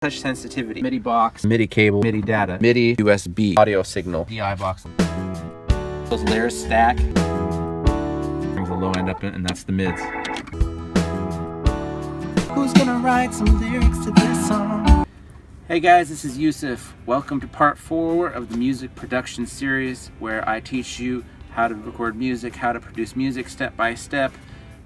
touch sensitivity, MIDI box, MIDI cable, MIDI data, MIDI USB audio signal, DI box. Those layers stack, brings the low end up in, and that's the mids. Who's gonna write some lyrics to this song? Hey guys, this is Yusuf. Welcome to part 4 of the music production series, where I teach you how to record music, how to produce music step by step.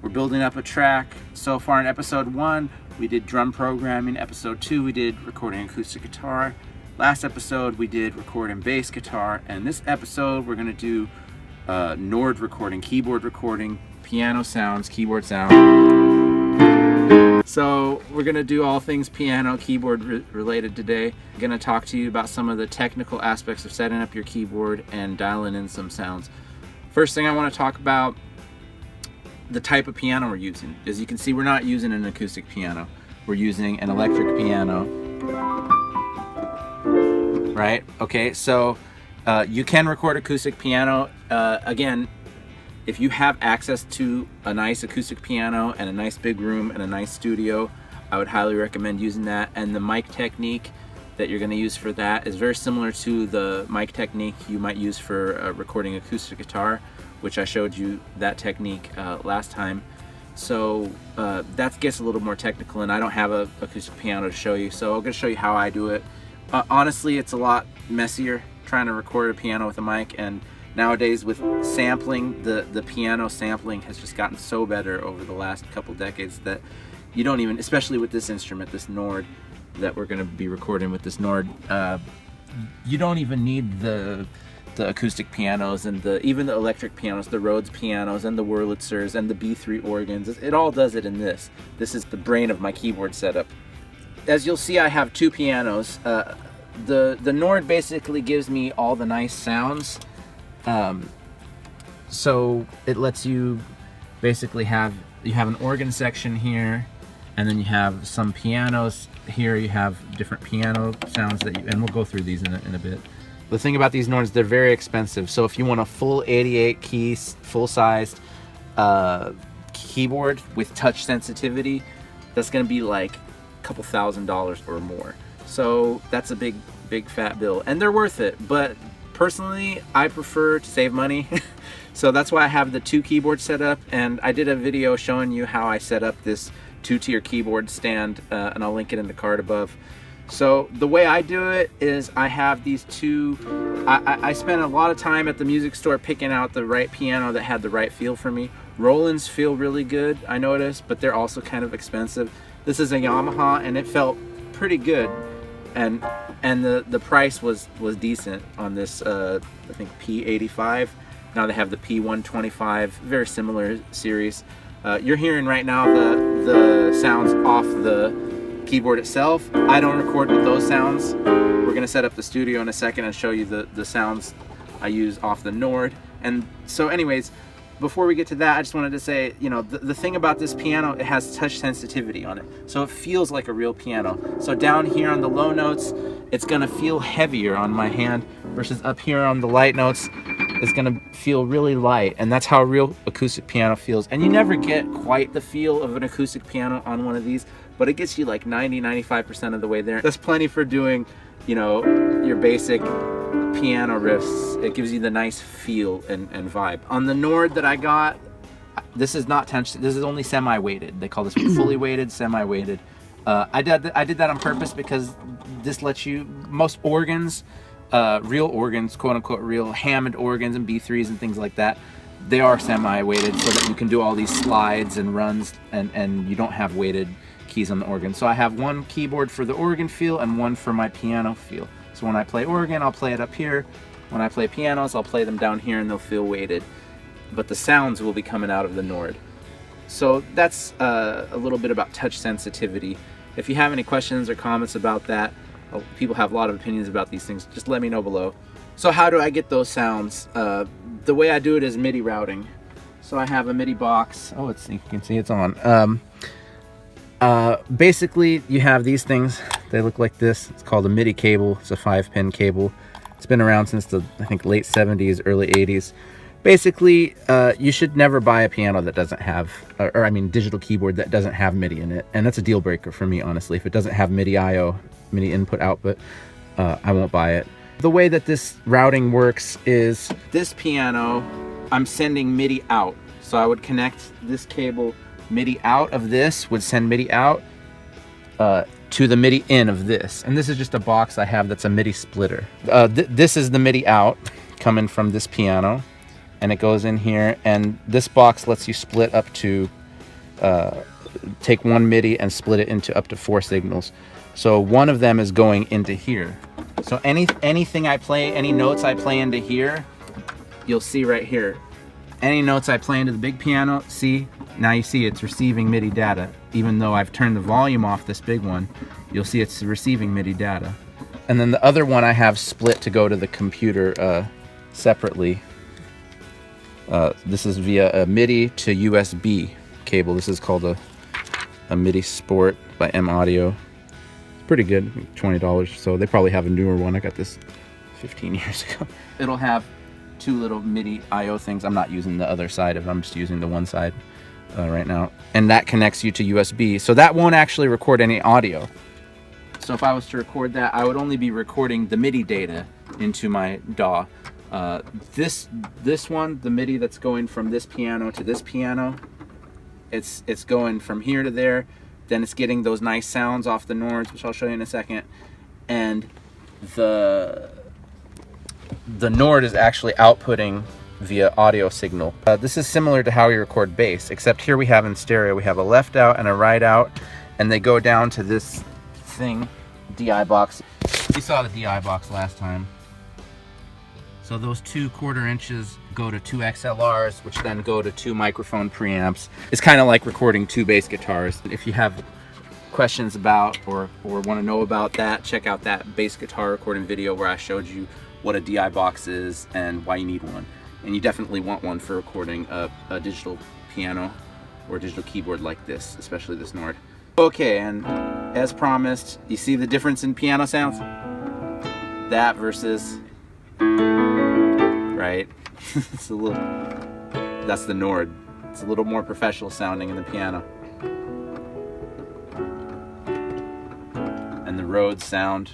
We're building up a track. So far in episode 1, we did drum programming. Episode 2, we did recording acoustic guitar. Last episode, we did recording bass guitar. And this episode, we're gonna do Nord recording, keyboard recording, piano sounds, keyboard sound. So we're gonna do all things piano, keyboard related today. I'm gonna talk to you about some of the technical aspects of setting up your keyboard and dialing in some sounds. First thing I wanna talk about, the type of piano we're using. As you can see, we're not using an acoustic piano. We're using an electric piano. Right? Okay, so you can record acoustic piano. Again, if you have access to a nice acoustic piano and a nice big room and a nice studio, I would highly recommend using that. And the mic technique that you're gonna use for that is very similar to the mic technique you might use for recording acoustic guitar, which I showed you that technique last time. So that gets a little more technical, and I don't have an acoustic piano to show you, so I'm gonna show you how I do it. Honestly, it's a lot messier trying to record a piano with a mic, and nowadays with sampling, the piano sampling has just gotten so better over the last couple decades that you don't even, especially with this instrument, this Nord that we're gonna be recording with this Nord, you don't even need the acoustic pianos and even the electric pianos, the Rhodes pianos and the Wurlitzers and the B3 organs. It all does it in this. This is the brain of my keyboard setup. As you'll see, I have 2 pianos. The Nord basically gives me all the nice sounds. So it lets you basically have an organ section here, and then you have some pianos here. You have different piano sounds and we'll go through these in a bit. The thing about these Nords, they're very expensive. So if you want a full 88 keys, full-sized keyboard with touch sensitivity, that's gonna be like a couple $1,000s or more. So that's a big fat bill, and they're worth it. But personally, I prefer to save money. So that's why I have the 2 keyboards set up, and I did a video showing you how I set up this 2-tier keyboard stand, and I'll link it in the card above. So the way I do it is I have these 2, I spent a lot of time at the music store picking out the right piano that had the right feel for me. Rolands feel really good, I noticed, but they're also kind of expensive. This is a Yamaha, and it felt pretty good, and the price was decent on this, I think P85. Now they have the P125, very similar series. You're hearing right now the sounds off the keyboard itself. I don't record with those sounds. We're gonna set up the studio in a second and show you the sounds I use off the Nord. And so anyways, before we get to that, I just wanted to say, you know, the thing about this piano, it has touch sensitivity on it. So it feels like a real piano. So down here on the low notes, it's gonna feel heavier on my hand versus up here on the light notes, it's gonna feel really light. And that's how a real acoustic piano feels. And you never get quite the feel of an acoustic piano on one of these, but it gets you like 90-95% of the way there. That's plenty for doing, you know, your basic piano riffs. It gives you the nice feel and vibe. On the Nord that I got, this is not touch, this is only semi-weighted. They call this fully weighted, semi-weighted. I did that on purpose because this lets you, most organs, real organs, quote unquote real Hammond organs and B3s and things like that, they are semi-weighted so that you can do all these slides and runs and you don't have weighted keys on the organ. So I have one keyboard for the organ feel and one for my piano feel. So when I play organ, I'll play it up here. When I play pianos, I'll play them down here and they'll feel weighted. But the sounds will be coming out of the Nord. So that's a little bit about touch sensitivity. If you have any questions or comments about that, people have a lot of opinions about these things, just let me know below. So how do I get those sounds? The way I do it is MIDI routing. So I have a MIDI box. Oh, you can see it's on. Basically, you have these things. They look like this. It's called a MIDI cable. It's a 5-pin cable. It's been around since the, I think, late 70s, early 80s. Basically, you should never buy a piano that doesn't have, or I mean, digital keyboard that doesn't have MIDI in it. And that's a deal breaker for me, honestly. If it doesn't have MIDI I/O, MIDI input output, I won't buy it. The way that this routing works is this piano, I'm sending MIDI out. So I would connect this cable MIDI out of this, would send MIDI out to the MIDI in of this. And this is just a box I have that's a MIDI splitter. This is the MIDI out coming from this piano, and it goes in here, and this box lets you split up to, take one MIDI and split it into up to 4 signals. So one of them is going into here. So anything I play, any notes I play into here, you'll see right here. Any notes I play into the big piano, see, now you see it's receiving MIDI data. Even though I've turned the volume off this big one, you'll see it's receiving MIDI data. And then the other one I have split to go to the computer separately. This is via a MIDI to USB cable. This is called a MIDI Sport by M Audio. Pretty good, $20. So they probably have a newer one. I got this 15 years ago. It'll have 2 little MIDI I/O things. I'm not using the other side of it. I'm just using the one side right now. And that connects you to USB. So that won't actually record any audio. So if I was to record that, I would only be recording the MIDI data into my DAW. This one, the MIDI that's going from this piano to this piano, it's going from here to there. Then it's getting those nice sounds off the Nords, which I'll show you in a second. And the Nord is actually outputting via audio signal. This is similar to how we record bass, except here we have in stereo, we have a left out and a right out, and they go down to this thing, DI box. You saw the DI box last time. So those 2 1/4 inches go to 2 XLRs, which then go to 2 microphone preamps. It's kind of like recording 2 bass guitars. If you have questions about or want to know about that, check out that bass guitar recording video where I showed you what a DI box is and why you need one. And you definitely want one for recording a digital piano or digital keyboard like this, especially this Nord. Okay, and as promised, you see the difference in piano sounds? That versus, right? It's a little, that's the Nord. It's a little more professional sounding in the piano. And the Rhodes sound.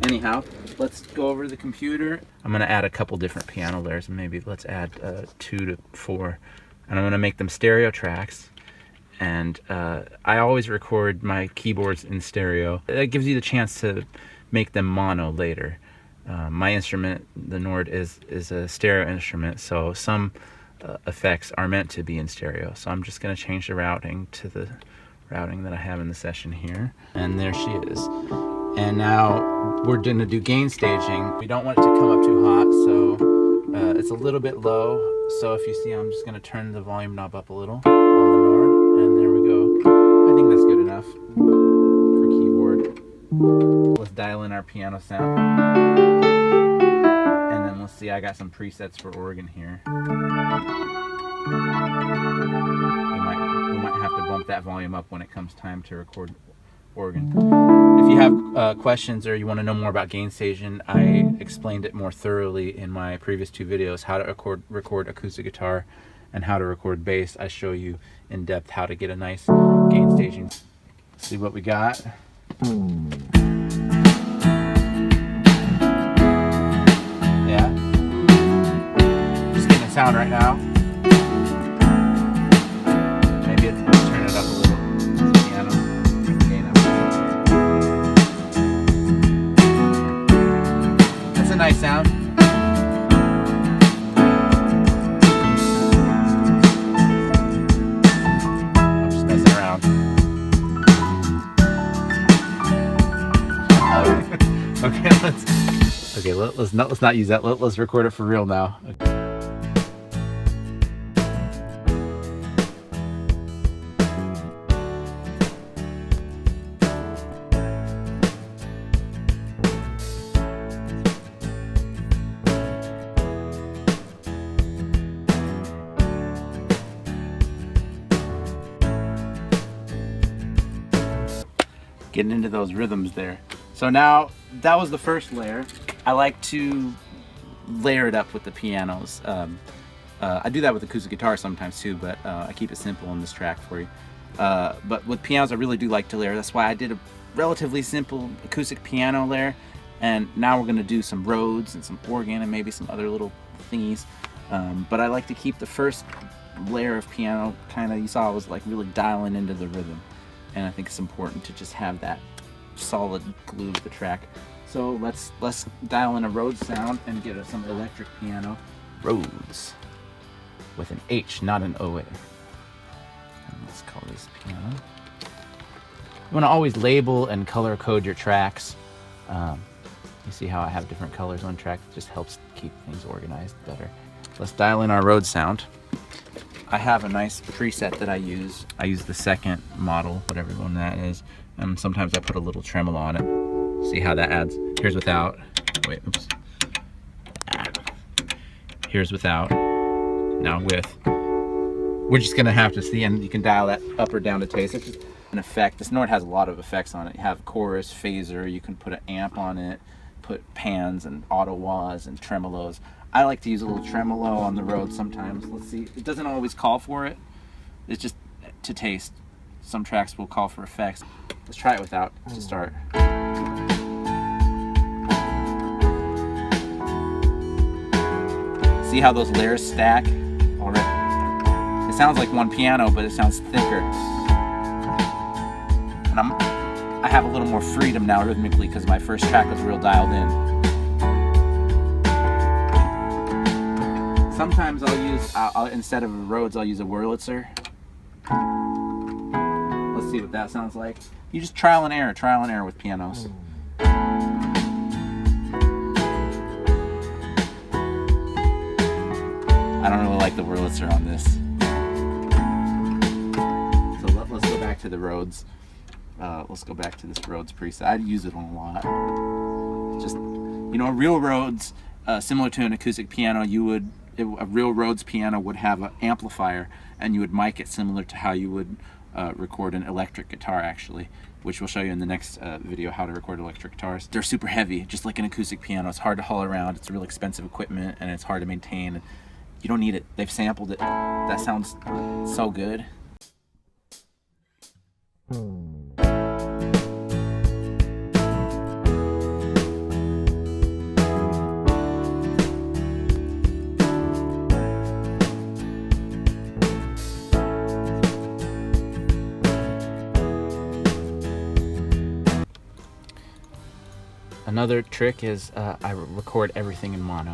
Anyhow, let's go over to the computer. I'm gonna add a couple different piano layers. Maybe let's add 2 to 4. And I'm gonna make them stereo tracks. And I always record my keyboards in stereo. That gives you the chance to make them mono later. My instrument, the Nord, is a stereo instrument, so some effects are meant to be in stereo. So I'm just gonna change the routing to the routing that I have in the session here. And there she is. And now we're gonna do gain staging. We don't want it to come up too hot, so it's a little bit low. So if you see, I'm just gonna turn the volume knob up a little on the Nord, and there we go. I think that's good enough for keyboard. Let's dial in our piano sound. And then we'll see, I got some presets for organ here. We might have to bump that volume up when it comes time to record organ. If you have questions or you want to know more about gain staging, I explained it more thoroughly in my previous 2 videos, how to record acoustic guitar and how to record bass. I show you in depth how to get a nice gain staging. See what we got. Yeah. Just getting the sound right now. Maybe turn it up a little. Piano. Gain up. That's a nice sound. I'm just messing around. Okay, let's not use that. Let's record it for real now. Okay. Getting into those rhythms there. So now, that was the first layer. I like to layer it up with the pianos. I do that with acoustic guitar sometimes too, but I keep it simple on this track for you. But with pianos, I really do like to layer. That's why I did a relatively simple acoustic piano layer, and now we're going to do some Rhodes and some organ and maybe some other little thingies. But I like to keep the first layer of piano kind of, you saw I was like really dialing into the rhythm, and I think it's important to just have that solid glue to the track. So let's dial in a Rhodes sound and get some electric piano. Rhodes with an H, not an OA. And let's call this piano. You want to always label and color code your tracks. You see how I have different colors on track? It just helps keep things organized better. Let's dial in our Rhodes sound. I have a nice preset that I use. I use the second model, whatever one that is, and sometimes I put a little tremolo on it. See how that adds. Here's without. Wait, oops. Here's without. Now with. We're just gonna have to see, and you can dial that up or down to taste. It's just an effect. This Nord has a lot of effects on it. You have chorus, phaser, you can put an amp on it, put pans and auto wahs and tremolos. I like to use a little tremolo on the Rhodes sometimes. Let's see. It doesn't always call for it. It's just to taste. Some tracks will call for effects. Let's try it without to start. See how those layers stack already? It sounds like one piano, but it sounds thicker. And I have a little more freedom now rhythmically because my first track was real dialed in. Sometimes I'll use, instead of a Rhodes, I'll use a Wurlitzer. Let's see what that sounds like. You just trial and error with pianos. I don't really like the Wurlitzer on this. So let's go back to the Rhodes. Let's go back to this Rhodes preset. I'd use it on a lot. Just, you know, real Rhodes, similar to an acoustic piano, a real Rhodes piano would have an amplifier, and you would mic it similar to how you would record an electric guitar, actually, which we'll show you in the next video how to record electric guitars. They're super heavy, just like an acoustic piano. It's hard to haul around. It's really expensive equipment, and it's hard to maintain. You don't need it. They've sampled it. That sounds so good. Another trick is I record everything in mono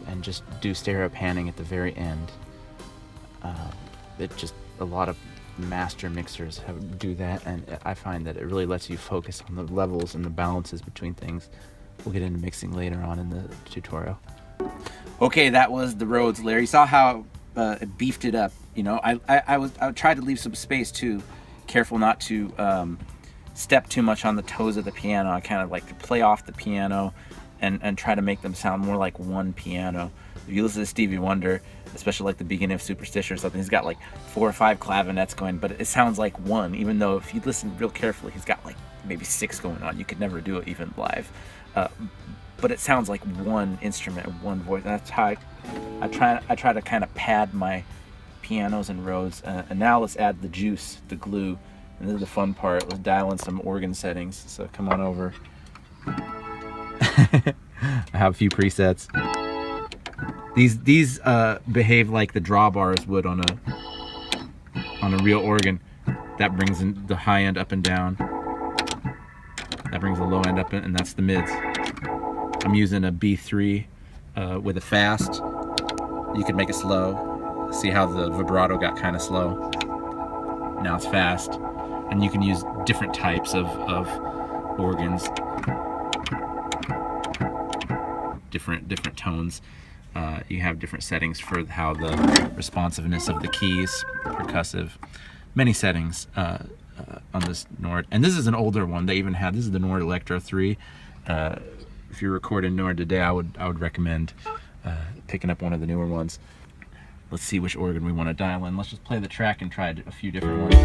and just do stereo panning at the very end. A lot of master mixers do that, and I find that it really lets you focus on the levels and the balances between things. We'll get into mixing later on in the tutorial. Okay, that was the Rhodes layer. You saw how it beefed it up. You know, I tried to leave some space too, careful not to step too much on the toes of the piano. I kind of like to play off the piano and try to make them sound more like one piano. If you listen to Stevie Wonder, especially like the beginning of Superstition or something, he's got like 4 or 5 clavinets going, but it sounds like one, even though if you listen real carefully, he's got like maybe 6 going on. You could never do it even live. But it sounds like one instrument, one voice. That's how I try to kind of pad my pianos and Rhodes. And now let's add the juice, the glue. And this is the fun part. Let's dial in some organ settings. So come on over. I have a few presets. These behave like the drawbars would on a real organ. That brings in the high end up and down. That brings the low end up, and that's the mids. I'm using a B3 with a fast. You could make it slow. See how the vibrato got kind of slow. Now it's fast. And you can use different types of organs, different tones. You have different settings for how the responsiveness of the keys, percussive, many settings on this Nord. And this is an older one. They even have, this is the Nord Electro 3. If you're recording Nord today, I would recommend picking up one of the newer ones. Let's see which organ we want to dial in. Let's just play the track and try a few different ones.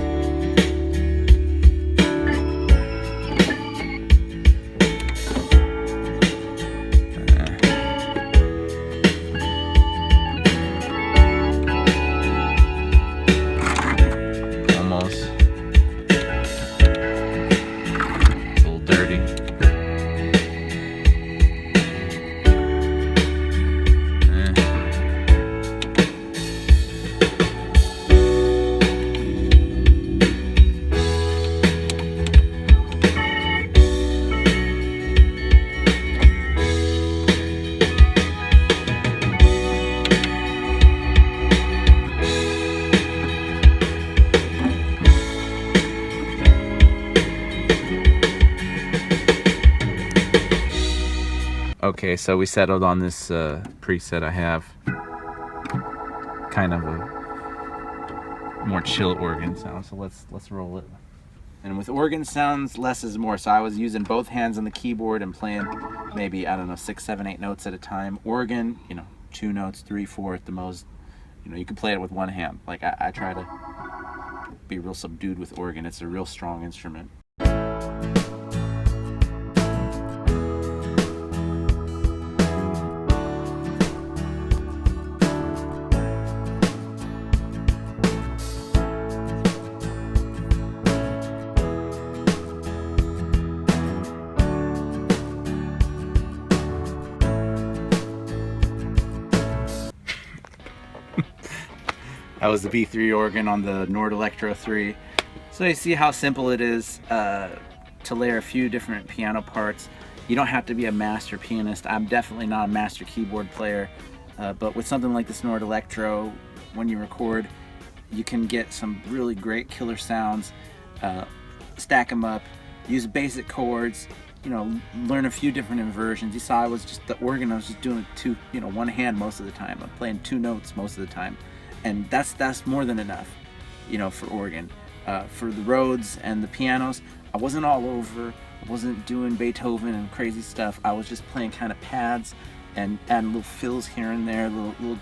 Okay, so we settled on this preset I have. Kind of a more chill organ sound, so let's roll it. And with organ sounds, less is more. So I was using both hands on the keyboard and playing maybe, I don't know, 6, 7, 8 notes at a time. Organ, you know, 2 notes, 3, 4 at the most. You know, you can play it with one hand. Like I try to be real subdued with organ. It's a real strong instrument. That was the B3 organ on the Nord Electro 3. So you see how simple it is to layer a few different piano parts. You don't have to be a master pianist. I'm definitely not a master keyboard player, but with something like this Nord Electro, when you record, you can get some really great killer sounds, stack them up, use basic chords, you know, learn a few different inversions. You saw I was just, the organ, I was just doing one hand most of the time. I'm playing 2 notes most of the time. And that's more than enough, you know, for organ. For the Rhodes and the pianos, I wasn't all over. I wasn't doing Beethoven and crazy stuff. I was just playing kind of pads and adding little fills here and there, little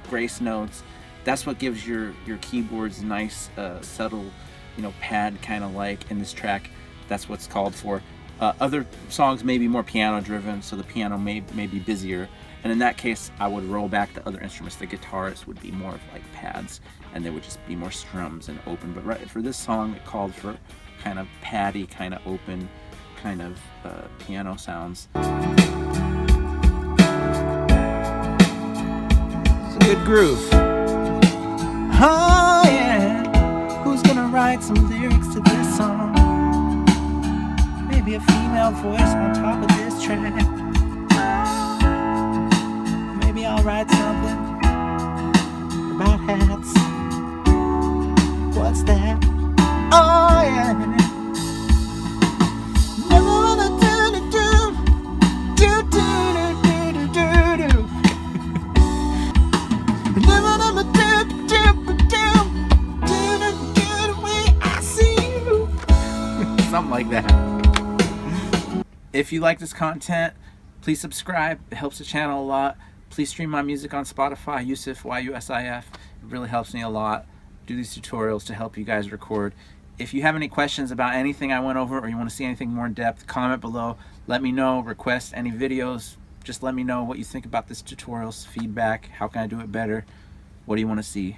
grace notes. That's what gives your keyboards nice, subtle, you know, pad kind of like in this track. That's what's called for. Other songs may be more piano driven, so the piano may be busier. And in that case, I would roll back the other instruments. The guitars would be more of like pads, and they would just be more strums and open. But right for this song, it called for kind of paddy, kind of open, kind of piano sounds. It's a good groove. Oh yeah, who's gonna write some lyrics to this song? Maybe a female voice on top of this track. I'll write something about hats. What's that? Oh yeah. Something like that. If you like this content, please subscribe. It helps the channel a lot. Please stream my music on Spotify, Yusif, YUSIF. It really helps me a lot. Do these tutorials to help you guys record. If you have any questions about anything I went over, or you want to see anything more in depth, comment below. Let me know, request any videos. Just let me know what you think about this tutorial's feedback. How can I do it better? What do you want to see?